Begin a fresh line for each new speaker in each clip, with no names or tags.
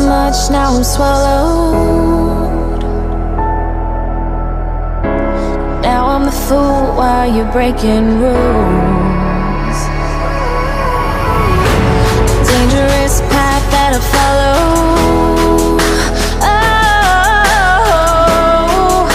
much, now I'm swallowed. Now I'm the fool while you're breaking rules. Dangerous path that I follow. Oh,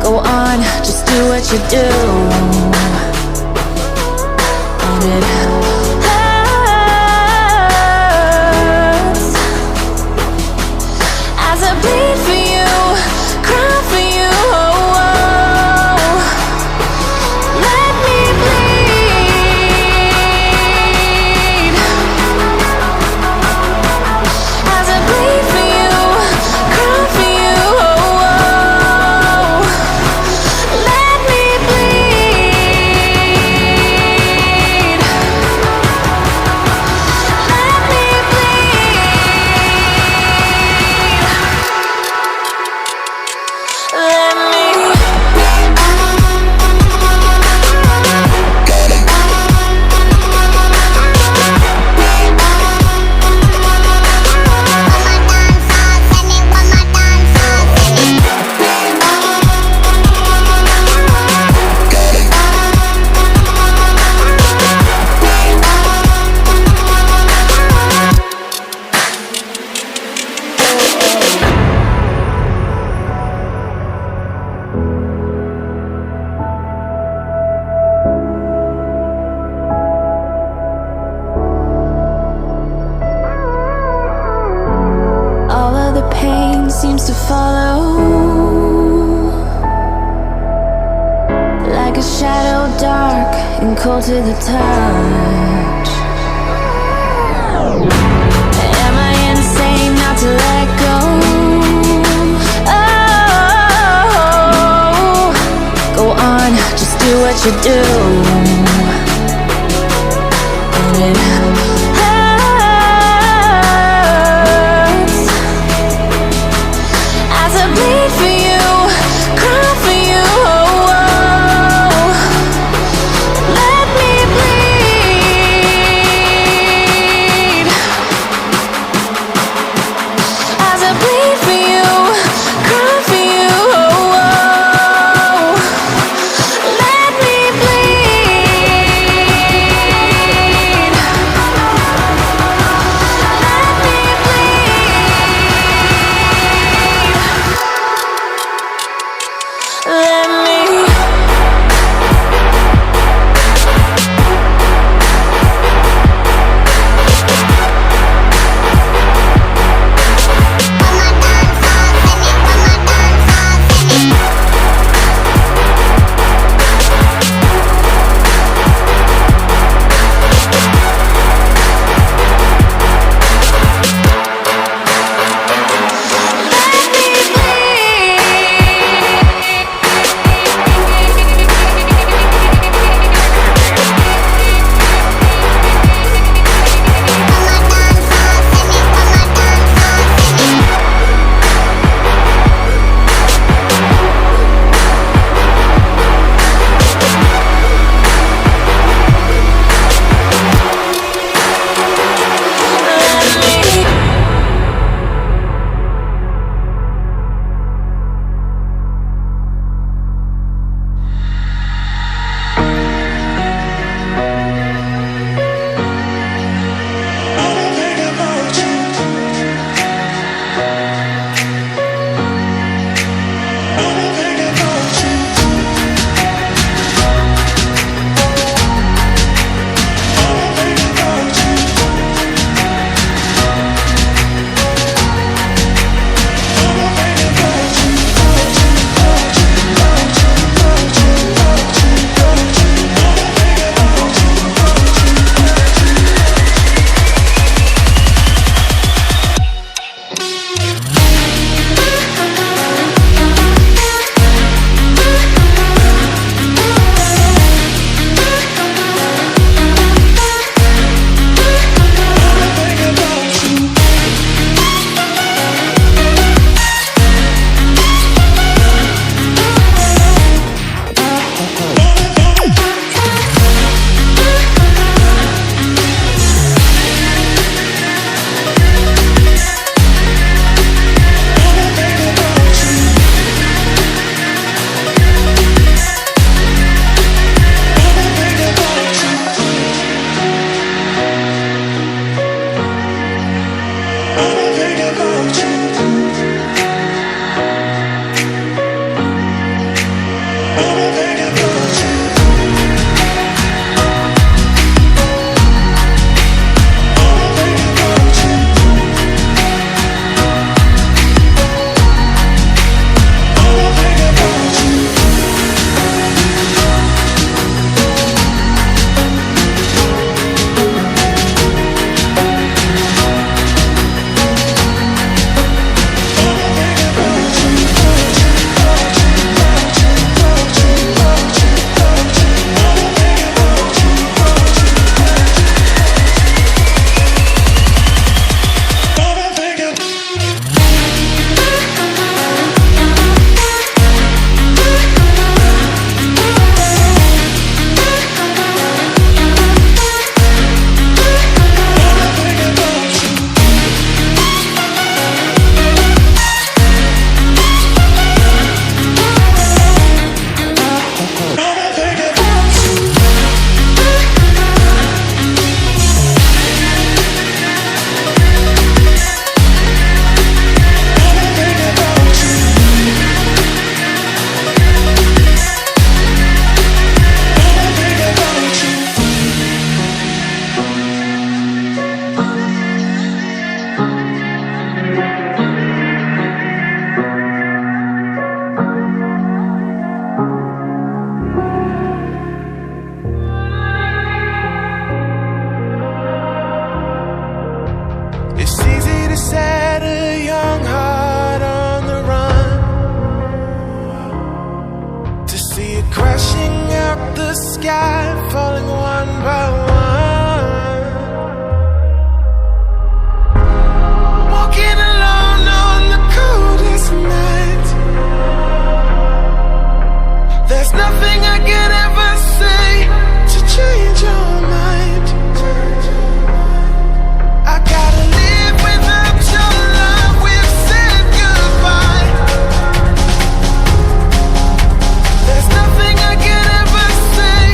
go on, just do what you do. And it hurts as I bleed for you, cry for you. Oh, oh. Let me bleed as I bleed for you, cry for you. Oh, oh. Let me bleed. Let me bleed. Let me. All of the pain seems to follow, like a shadow dark and cold to the touch. Am I insane not to let go? Oh, go on, just do what you do. And it hurts as I bleed for you, cry for you. Oh, oh. Let me bleed as I bleed for you, cry for you. Oh, oh. Let me bleed.
sky, falling one by one. Walking alone on the coldest night. There's nothing I can ever say to change your mind. I gotta live without your love. We've said goodbye. There's nothing I can ever say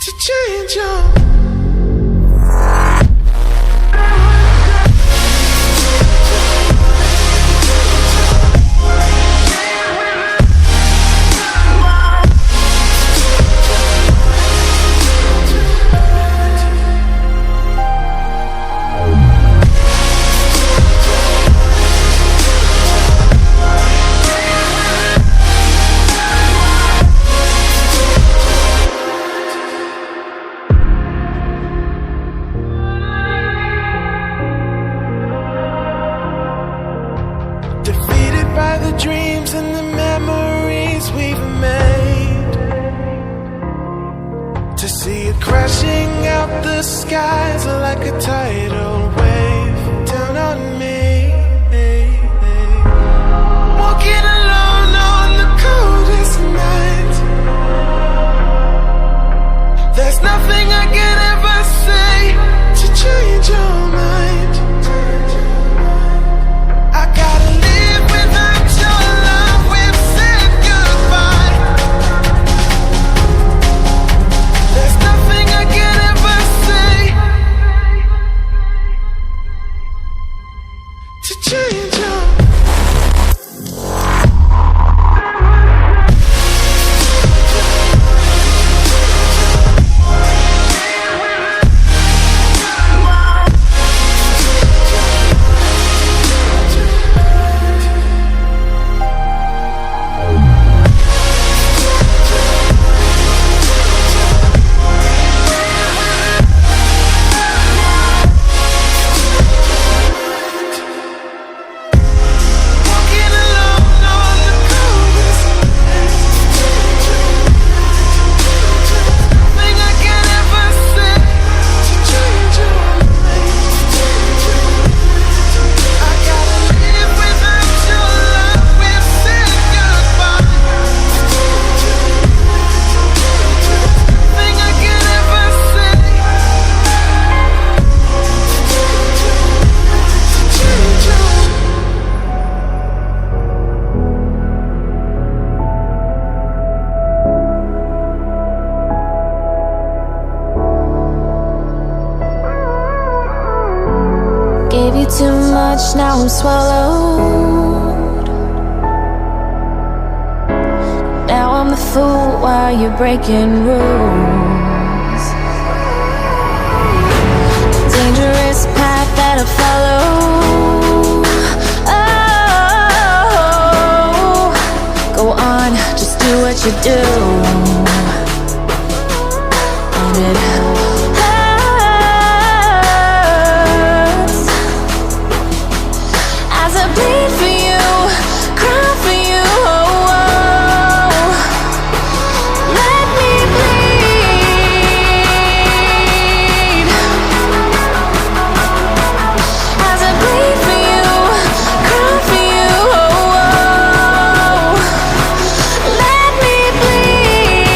to change your mind. Defeated by the dreams and the memories we've made. To see it crashing out the skies like a tidal wave down on me. Walking alone on the coldest night. There's nothing I can ever say to change your mind. I gotta live without your love. We've said goodbye. There's nothing I can ever say to change your mind.
Gave you too much, now I'm swallowed. Now I'm the fool while you're breaking rules. Dangerous path that I follow. Oh, go on, just do what you do. And it bleed for you, cry for you, oh, oh. Let me bleed. As I bleed for you, cry for you, oh, oh. Let me bleed.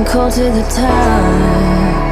cold to the touch.